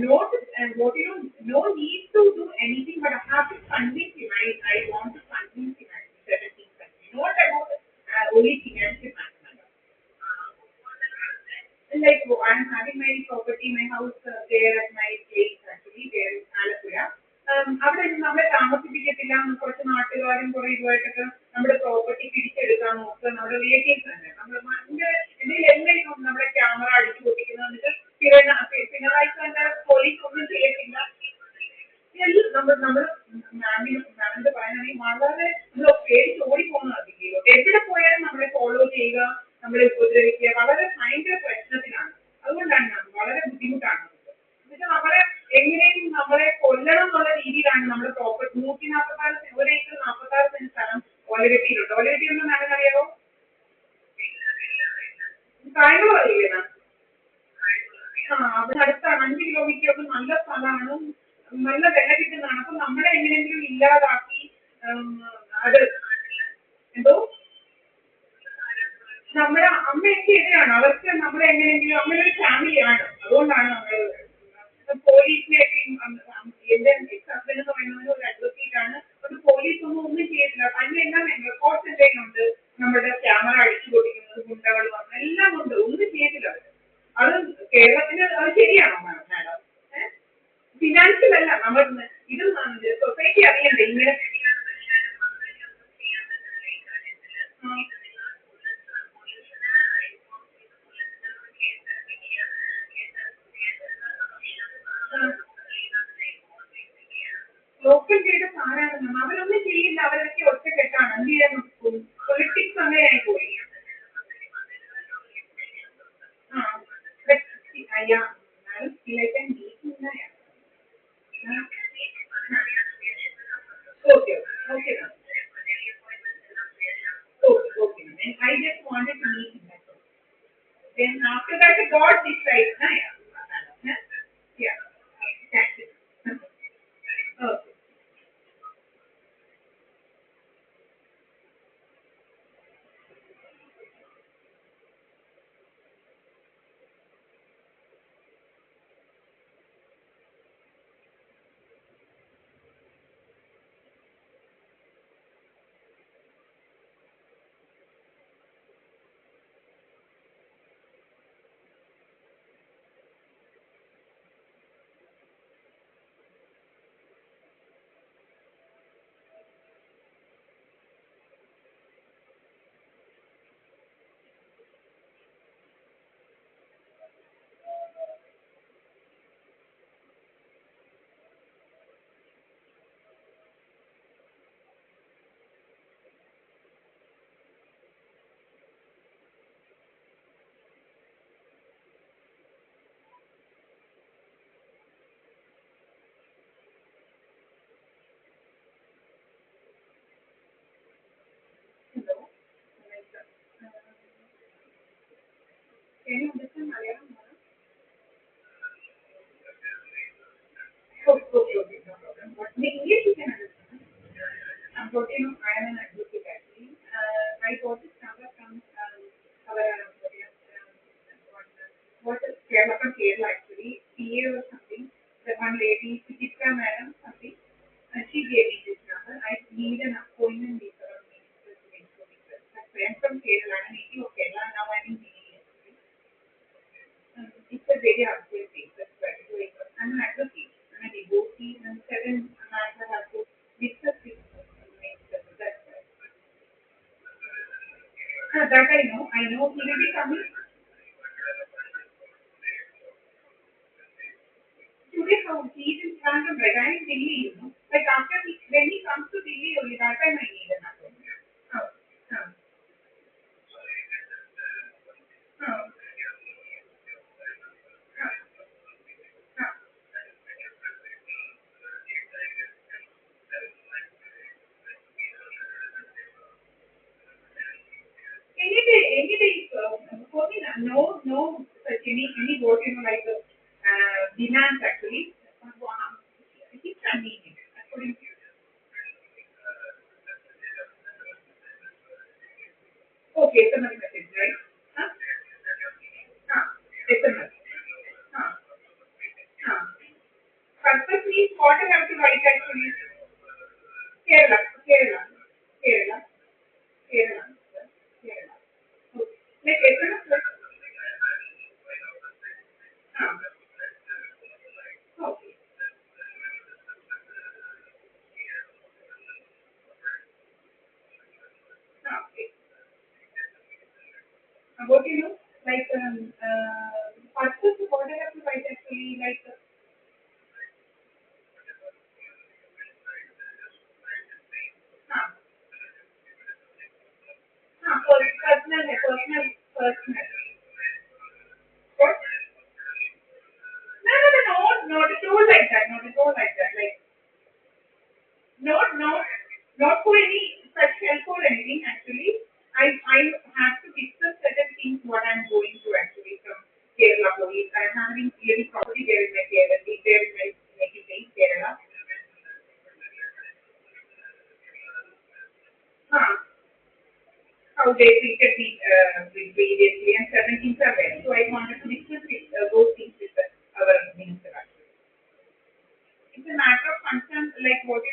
what no need to do anything, but I have to convince him. I want to convince him certain things. Not about only financial management. Like I'm having my property, my house there at my place actually there in Alapura. അവിടെ നമ്മളെ താമസിപ്പിക്കത്തില്ല കുറച്ച് നാട്ടുകാരും കുറെ ഇതുമായിട്ടൊക്കെ നമ്മുടെ property പിടിച്ചെടുക്കാൻ നോക്കുക നമ്മുടെ relatives തന്നെ നമ്മൾ എന്തെങ്കിലും എല്ലാം നമ്മുടെ ക്യാമറ അടിച്ചു പൊട്ടിക്കുന്നത് എന്നിട്ട് പിണറായി സാറിന്റെ പോലീസ് ഒന്നും ചെയ്യത്തില്ല. നമ്മൾ മാമിന്റെ പറയാനാണെങ്കിൽ വളരെ നമ്മൾ പേടിച്ച് ഓടിപ്പോകുന്നതായിരിക്കും. എവിടെ പോയാലും നമ്മളെ ഫോളോ ചെയ്യുക, നമ്മളെ ഉപദ്രവിക്കുക, വളരെ ഭയങ്കര പ്രശ്നത്തിലാണ്. അതുകൊണ്ടാണ് വളരെ ബുദ്ധിമുട്ടാണ്. എന്നിട്ട് നമ്മളെ എങ്ങനെയും നമ്മളെ കൊല്ലണം എന്നുള്ള രീതിയിലാണ് നമ്മുടെ പ്രോപ്പർട്ടി 146 ഒരു ഏക്കർ 46 സെന്റ് സ്ഥലം ഓലവെട്ടിയിലുണ്ട്. ഓലവെട്ടിയൊന്നും മാഡം അറിയാമോ? കായംകുളം അറിയില്ല. അവിടെ അടുത്താണ് 5 കിലോമീറ്റർ ഒക്കെ നല്ല സ്ഥലമാണ്, നല്ല വില കിട്ടുന്നതാണ്. അപ്പൊ നമ്മളെ എങ്ങനെയെങ്കിലും ഇല്ലാതാക്കി അത് എന്തോ നമ്മുടെ അമ്മയൊക്കെ എതിരാണ്. അവർക്ക് നമ്മളെ എങ്ങനെയെങ്കിലും നമ്മളൊരു ഫാമിലിയാണ്. അതുകൊണ്ടാണ് നമ്മൾ പോലീസിനെയൊക്കെ എന്റെ എക്സ് ഹസ്ബൻഡ് എന്ന് പറയുന്നത് ഒരു അഡ്വക്കേറ്റ് ആണ്. അത് പോലീസ് ഒന്നും ചെയ്തില്ല. അതിനെല്ലാം റെക്കോർഡ്സ് എന്തെങ്കിലും ഉണ്ട്, നമ്മുടെ ക്യാമറ അടിച്ചു പൊട്ടിക്കുന്നത്, ഗുണ്ടകൾ വന്നു എല്ലാം ഉണ്ട്, ഒന്നും ചെയ്തില്ല അവർ. അത് കേരളത്തിന് അത് ശരിയാണോ മാഡം? ഫിനാൻഷ്യൽ അല്ല നമ്മൾ ഇത് സൊസൈറ്റി അറിയണ്ടേ ഇങ്ങനെ. ലോക്കൽ ലീഡേഴ്സ് ആരാണ്? അവരൊന്നും ചെയ്യില്ല. അവരൊക്കെ ഒറ്റക്കെട്ടാണ്. എന്ത് ചെയ്യാൻ നോക്കും? പൊളിറ്റിക്സ് അങ്ങനെയായി പോയി. അയ്യാ മാഡം ഇതിലേക്ക് meeting okay okay ma'am. Okay. And I just wanted to meet him. Then after that, God decides. Yeah. Yeah. Thank you. Okay. Hello. Can you understand Malayalam? Okay, no problem. But in English you can understand. Unfortunately, I am an advocate actually. I got this number from our what is Kerala from Kerala actually, PA or something. The one lady, Sujitra madam, something. She gave me this number. I need an appointment with her. I'm from Kerala. I'm native of Kerala. Now I'm in Delhi. It's a very urgent thing. That's why I'm an advocate. I'm a devotee. I'm 7 months. I have to discuss this. That's why. That I know. I know he will be coming. Today, how he is in front of right? I'm in Delhi, you know. Like after when he comes to Delhi, only that time I need an appointment. Oh, oh, oh, oh. Any day, for me, no such any what like demands actually. It's convenient. According to okay, SMS message, right? Huh? Huh? SMS. Huh? Huh? Kerala, Kerala, Kerala, Kerala, Kerala. Okay. Like എത്ര okay. Okay. What like purpose what I have to write actually like personal, personal, personal. What? No, no, no, no, not at all like that, not at all like that. Like not for any such help or anything actually. I have to discuss certain things what I'm going through actually from Kerala police. I'm having little property there in my Kerala, there in my native place, Kerala. Huh. How they treated me previously and certain things are there. So I wanted to discuss those things with our minister actually. It's a matter of concern, like what